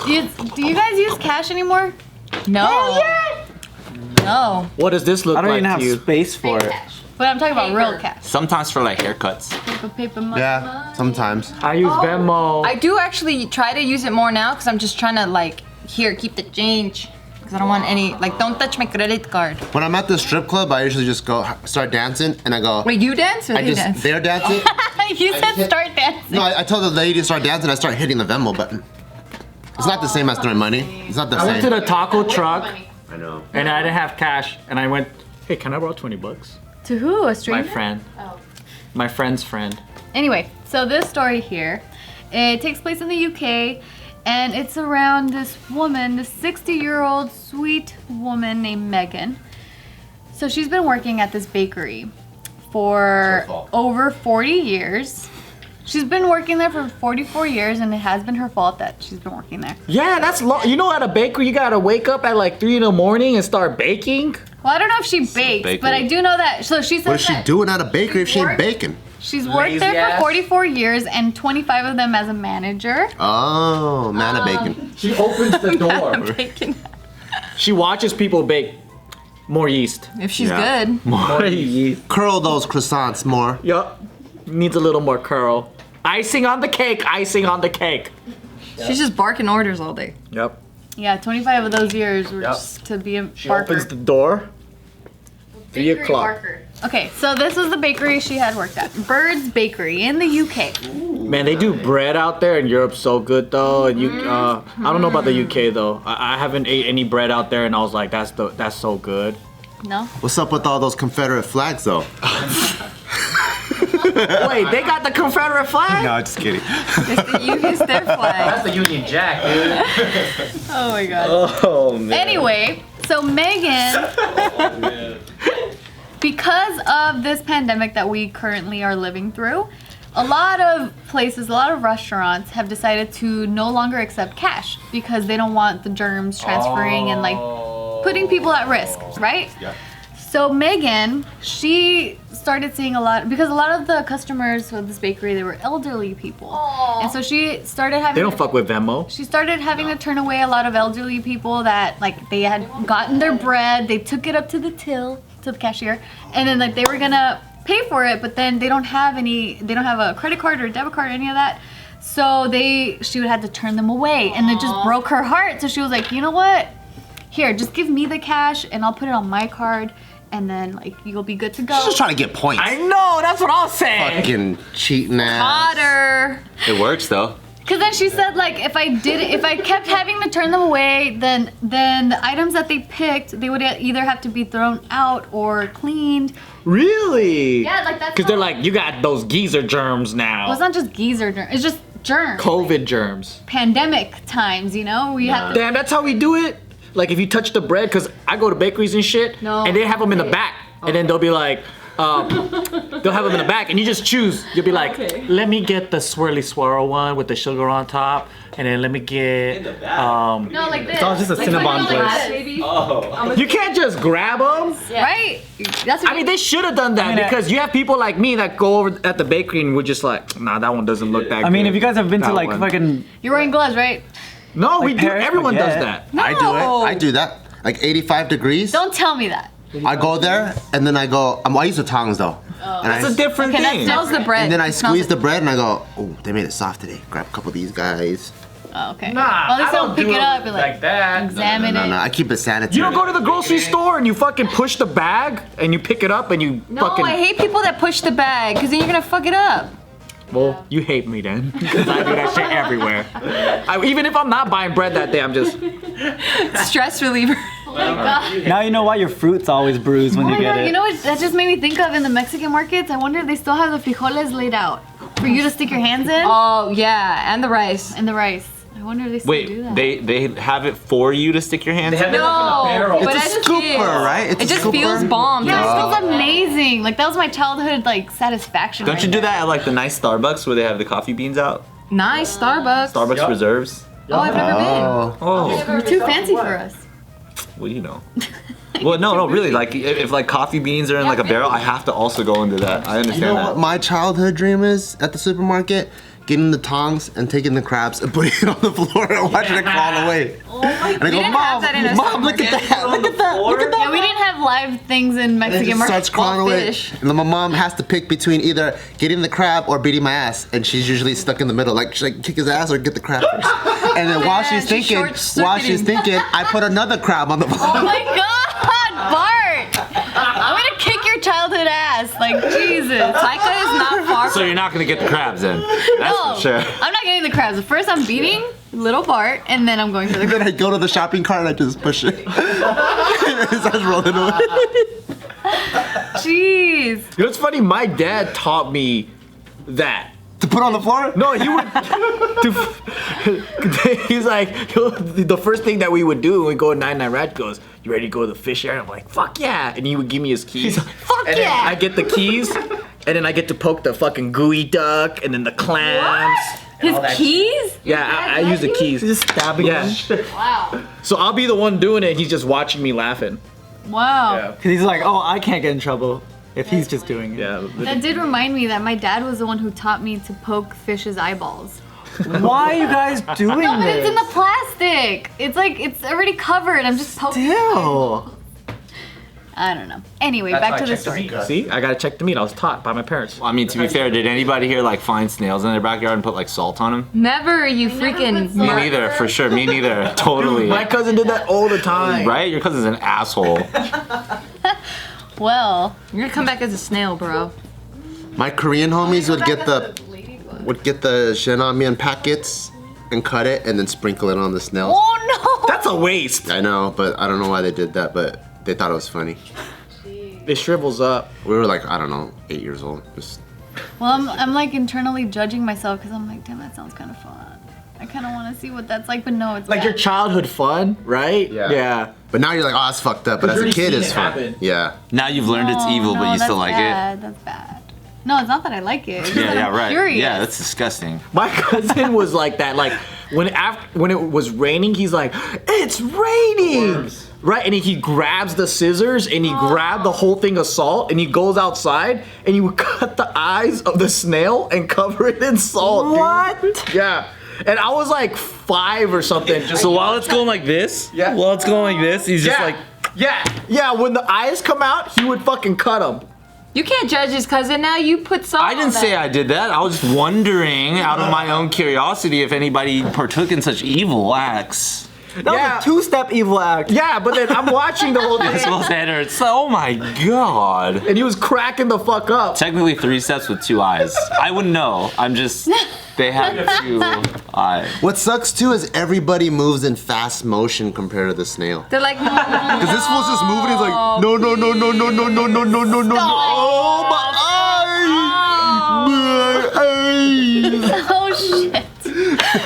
Do you guys use cash anymore? No. No. What does this look like? I don't even to you? have space for it. But I'm talking about real cash. Sometimes for like haircuts. Paper, money. Yeah, sometimes. I use Venmo. I do actually try to use it more now because I'm just trying to like, here, keep the change. Because I don't want any, like, don't touch my credit card. When I'm at the strip club, I usually just go start dancing, and I go. Wait, you dance or they dance? They're dancing. You said start dancing. No, I told the lady to start dancing. I start hitting the Venmo button. It's not the same as throwing money. It's not the I went to same. the taco truck I know. and I didn't have cash, and I went, hey, can I borrow $20? To who? A My stranger? friend. My friend's friend. Anyway, so this story here, it takes place in the UK, and it's around this woman, this 60-year-old sweet woman named Megan. So she's been working at this bakery for over 40 years. She's been working there for 44 years, and it has been her fault that she's been working there. Yeah, that's long. You know, at a bakery, you gotta wake up at like 3 in the morning and start baking. Well, I don't know if she bakes, but I do know that. So she says What is she that doing at a bakery if she ain't baking? she's worked there for 44 years and 25 of them as a manager. Oh, man of bacon. She opens the door. Bacon. She watches people bake. More yeast. If she's Yeah. good. More yeast. Curl those croissants more. Yup. Needs a little more curl. Icing on the cake. Icing on the cake. She's just barking orders all day. Yep. Yeah, 25 of those years were just to be a She barker. opens the door. 3 o'clock. Okay, so this was the bakery she had worked at. Bird's Bakery in the UK. Man, they do bread out there in Europe so good though. And you, I don't know about the UK though. I haven't ate any bread out there, and I was like, that's so good. No? What's up with all those Confederate flags though? Wait, they got the Confederate flag? No, just kidding. It's their flag. the Union Jack, dude. Oh my god. Oh man. Anyway, so Megan, because of this pandemic that we currently are living through, a lot of places, a lot of restaurants have decided to no longer accept cash because they don't want the germs transferring and like putting people at risk, right? Yeah. So Megan, she started seeing a lot, because a lot of the customers of this bakery, they were elderly people. And so she started having They don't fuck with Venmo. She started having to turn away a lot of elderly people that like they had gotten their bread, they took it up to the till, to the cashier, and then like they were gonna pay for it, but then they don't have a credit card or a debit card or any of that. So she would have to turn them away, and it just broke her heart. So she was like, you know what? Here, just give me the cash and I'll put it on my card, and then like you'll be good to go. She's just trying to get points. I know, that's what I'll say. Fucking cheating ass. Hotter. It works though. Cause then she said like if I kept having to turn them away, then the items that they picked, they would either have to be thrown out or cleaned. Really? Yeah, like that's. Because they're like, you got those geezer germs now. Well, it's not just geezer germs. It's just germs. COVID germs. Pandemic times, you know, we have to. Damn, that's how we do it? Like if you touch the bread, because I go to bakeries and shit, No. and they have them in the back, and then they'll be like, they'll have them in the back, and you just choose. You'll be like, let me get the swirly swirl one with the sugar on top, and then let me get, No, like this. It's all just a Like, Cinnabon like place. that, baby. you can't just grab them. Right? That's what I mean, they should have done that because you have people like me that go over at the bakery and we're just like, nah, that one doesn't look that good. I mean, if you guys have been to That like one. fucking You're wearing gloves, right? No, we do. Paris Everyone does baguette. that. I do it. I do that. Like 85 degrees. Don't tell me that. I go there and then I go. I use the tongs though. And It's a different Okay, thing. that smells Smells the bread. And then I Smells squeeze it. the bread and I go, oh, they made it soft today. Grab a couple of these guys. Oh, okay. Nah, well, at least I don't pick do it up and like that. examine No, it. I keep it sanitary. You don't go to the grocery store and you fucking push the bag and you pick it up and you No, fucking. I hate people that push the bag because then you're gonna fuck it up. Well, you hate me then because I do that shit everywhere. Even if I'm not buying bread that day, I'm just. Stress reliever. Oh my god. now you know why your fruit's always bruised when Oh you my get god, it. you know what that just made me think of in the Mexican markets? I wonder if they still have the frijoles laid out for you to stick your hands in Oh yeah, and the rice. and the rice. I wonder if they still do Wait, that. they have it for you to stick your hands in? No, but It's a it just scooper, feels, right? It's It a just scooper. feels bomb. Yeah, it feels amazing. Like that was my childhood like satisfaction. Don't right you do there. that at like the nice Starbucks where they have the coffee beans out? Nice Starbucks. Starbucks Reserves? Oh, I've never been. Oh. Oh, You're too fancy for us. what do you know? Well, no, really. Like, if like coffee beans are in like a barrel, I have to also go into that. I You understand know that. what my childhood dream is at the supermarket? Getting the tongs and taking the crabs and putting it on the floor and watching it crawl away. Oh my And I go, didn't have that in our Mom, look at supermarket. that, look at that, look at that. Yeah, we didn't have live things in And it Mexican just market. starts crawling away. fish. And then my mom has to pick between either getting the crab or beating my ass. And she's usually stuck in the middle. Like, should I kick his ass or get the crab first? And then while she's she's thinking, I put another crab on the Oh bottom. my god, Bart! I'm gonna kick your childhood ass. Like, Jesus. Taika is not far So from. you're not gonna get the crabs in. That's No, for sure. I'm not getting the crabs. First, I'm beating little Bart, and then I'm going for the And crabs. then I go to the shopping cart and I just push it. And it starts rolling away. Jeez. You know what's funny? My dad taught me that. To put on the floor? No, he would. He's like, the first thing that we would do when we go to 99 Ranch goes, "You ready to go to the fish area?" I'm like, "Fuck yeah!" And he would give me his keys. Fuck And then yeah. I get the keys, and then I get to poke the fucking gooey duck, and then the clams. His keys? Yeah, I use the keys. Just stabbing Yeah. him. Wow. So I'll be the one doing it. He's just watching me laughing. Wow. Yeah. Cause he's like, oh, I can't get in trouble if he's just doing it. Yeah. That did remind me that my dad was the one who taught me to poke fish's eyeballs. Why are you guys doing No, but this? it's in the plastic. It's like, it's already covered. I'm just poking. Still. I don't know. Anyway, back to the story. See, I gotta check the meat. I was taught by my parents. I mean, to be fair, did anybody here like find snails in their backyard and put like salt on them? Never, you freaking. Me neither, for sure. Me neither. Totally. My cousin did that all the time. Right? Your cousin's an asshole. Well, You're gonna come back as a snail, bro. My Korean homies would get the shenanmen packets and cut it and then sprinkle it on the snails. oh no! That's a waste. I know, but I don't know why they did that, but they thought it was funny. It shrivels up. We were like, I don't know, 8 years old. Just Well, I'm like internally judging myself because I'm like, damn, that sounds kind of fun. I kind of want to see what that's like, but no, it's Like bad. your childhood fun, right? Yeah. Yeah. But now you're like, oh, that's fucked up. But as a already kid, seen it's it fun. happen. Yeah. Now you've learned it's evil, No, but you still that's like bad. That's bad. No, it's not that I like it. It's just it. Yeah, that yeah, I'm right. Curious. Yeah, that's disgusting. My cousin was like that. Like when it was raining, he's like, "It's raining." Right, and he grabs the scissors and he grabbed the whole thing of salt and he goes outside and he would cut the eyes of the snail and cover it in salt. What? Dude. Yeah. And I was like 5 or something. Just So while it's going like this, Yeah. while it's going like this, he's just yeah, like, yeah. When the eyes come out, he would fucking cut them. You can't judge his cousin now. You put salt. I didn't on say that. I did that. I was just wondering, out of my own curiosity, if anybody partook in such evil acts. That Yeah. was a two-step evil act. Yeah, but then I'm watching the whole This thing, was It's like, oh my god. and he was cracking the fuck up. Technically 3 steps with 2 eyes. I wouldn't know. I'm just, they have 2 eyes. What sucks too is everybody moves in fast motion compared to the snail. They're like, Because this fool's just moving. He's like, no, no, no, no, no, no, no, no, no, no, no. Oh my eyes! Oh shit!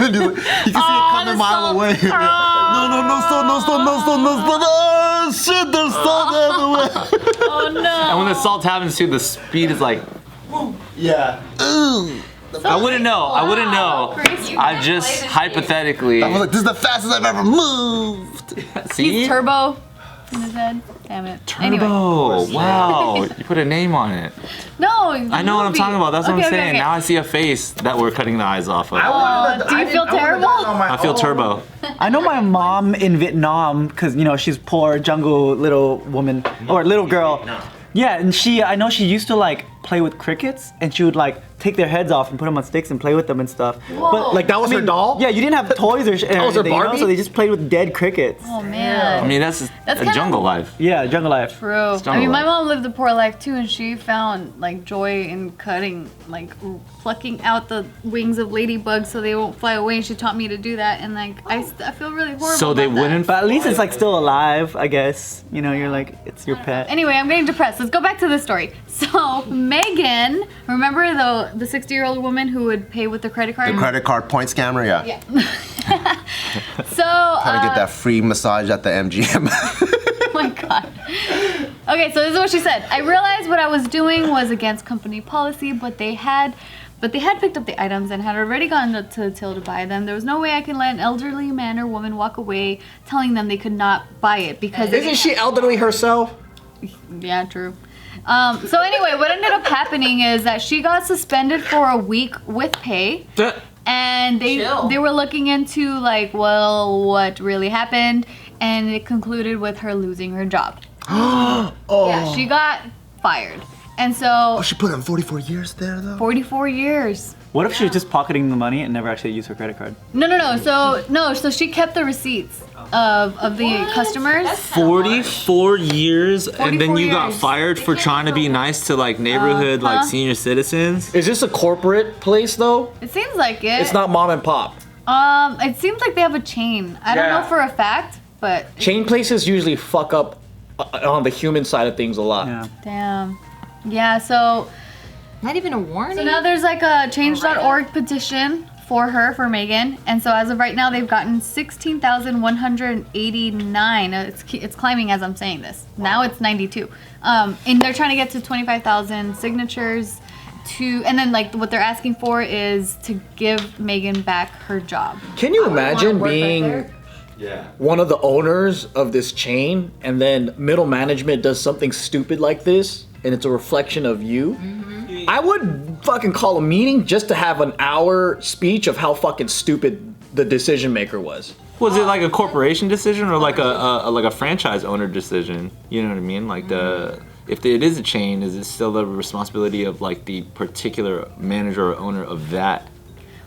And he's like, you can see it coming a mile away. No, no, no, stop, no, stop, no, stop, no, stop. Oh shit, there's salt everywhere. Oh no! And when the salt happens too, the speed is like, Yeah. Ooh. I wouldn't know. I wouldn't know. Grace, you I can't just play this hypothetically. I was like, this is the fastest I've ever moved. See? He's turbo in his head. Damn it. Anyway. Turbo. Wow. You put a name on it. No. I know what I'm talking about. That's what I'm saying. Now I see a face that we're cutting the eyes off of. Do you feel terrible? I feel turbo. I know my mom in Vietnam, because, you know, she's poor jungle little woman, or little girl. Yeah, and I know she used to, like, play with crickets, and she would, like, take their heads off and put them on sticks and play with them and stuff. But, Like that was her doll? yeah, you didn't have toys or was her anything, you know, Barbie? so they just played with dead crickets. Oh I man. mean, that's That's a kinda- jungle life. Yeah, jungle life. True. I jungle mean, my life. mom lived a poor life too, and she found like joy in cutting, like plucking out the wings of ladybugs so they won't fly away. And she taught me to do that, and like I feel really horrible. So they about that. wouldn't. But at least it's, like, still alive, I guess. You know, you're like, it's your pet. Anyway, I'm getting depressed. Let's go back to the story. So Megan, remember the 60-year-old woman who would pay with the credit card? The credit card point scammer, yeah. Yeah. So. Trying to get that free massage at the MGM. Oh my god. Okay, so this is what she said. I realized what I was doing was against company policy, but they had but they had picked up the items and had already gone to the till to buy them. There was no way I can let an elderly man or woman walk away telling them they could not buy it because Isn't she elderly herself? Yeah, true. So anyway, what ended up happening is that she got suspended for a week with pay. And they were looking into like, well, what really happened, and it concluded with her losing her job. Yeah, she got fired. And so She put in 44 years there though. 44 years. What if she was just pocketing the money and never actually used her credit card? No. So she kept the receipts of the customers. 44 years, and then 44 you got years. fired for trying to be nice to like neighborhood like senior citizens. Is this a corporate place though? It seems like it. It's not mom and pop. It seems like they have a chain. I don't know for a fact, but Chain places usually fuck up on the human side of things a lot. Yeah. damn. Yeah, so Not even a warning. now there's like a change.org petition for Megan, and so as of right now they've gotten 16,189. It's climbing as I'm saying this. Now it's 92. And they're trying to get to 25,000 signatures and then like what they're asking for is to give Megan back her job. Can you imagine being one of the owners of this chain and then middle management does something stupid like this and it's a reflection of you? I would fucking call a meeting just to have an hour speech of how fucking stupid the decision maker was. Was it like a corporation decision or like a franchise owner decision? You know what I mean? Like if it is a chain, is it still the responsibility of like the particular manager or owner of that?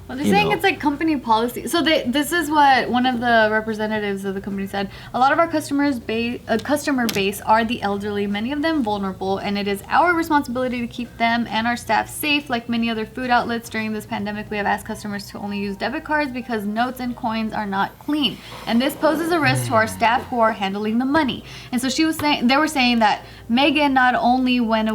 Well, they're saying it's like company policy. So this is what one of the representatives of the company said. A lot of our customer base are the elderly, many of them vulnerable, and it is our responsibility to keep them and our staff safe. Like many other food outlets during this pandemic, we have asked customers to only use debit cards because notes and coins are not clean. And this poses a risk to our staff who are handling the money. And so they were saying that Megan not only went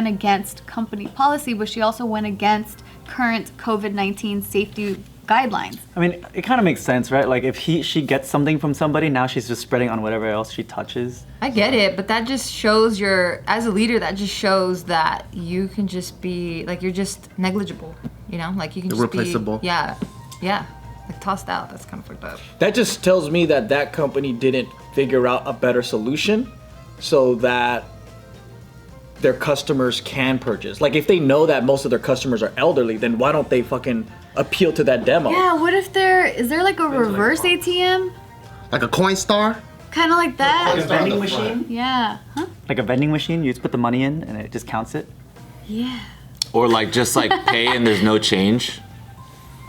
against company policy, but she also went against current COVID-19 safety guidelines. I mean, it kind of makes sense, right? Like if she gets something from somebody, now she's just spreading on whatever else she touches. I get it, but that just shows as a leader, that just shows that you can just be, like, you're just negligible, you know? Like, you can just Replaceable. be... Yeah, like tossed out. That's kind of fucked up. That just tells me that company didn't figure out a better solution so that their customers can purchase. Like if they know that most of their customers are elderly, then why don't they fucking appeal to that demo? Yeah, what if is there like a reverse ATM? Like a Coinstar? Kind of like that? Like a vending machine? Yeah. Huh? Like a vending machine, you just put the money in and it just counts it? Yeah. Or like just like pay and there's no change.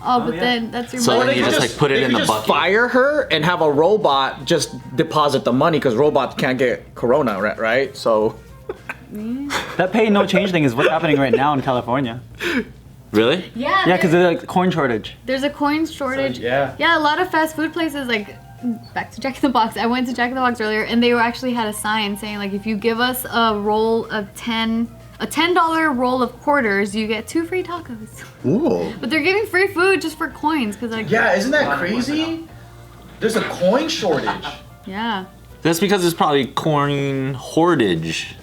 Oh, but then that's your So money. then you just like put it in the bucket. Fire her and have a robot just deposit the money because robots can't get corona, right? So That pay no change thing is what's happening right now in California. Really? Yeah. Yeah, because there's like coin shortage. There's a coin shortage. yeah. Yeah, a lot of fast food places, like, back to Jack in the Box. I went to Jack in the Box earlier, and they actually had a sign saying, like, if you give us a roll of a $10 roll of quarters, you get 2 free tacos. Ooh. But they're giving free food just for coins, because, like, Yeah, isn't that crazy? There's a coin shortage. yeah. That's because it's probably coin hoardage.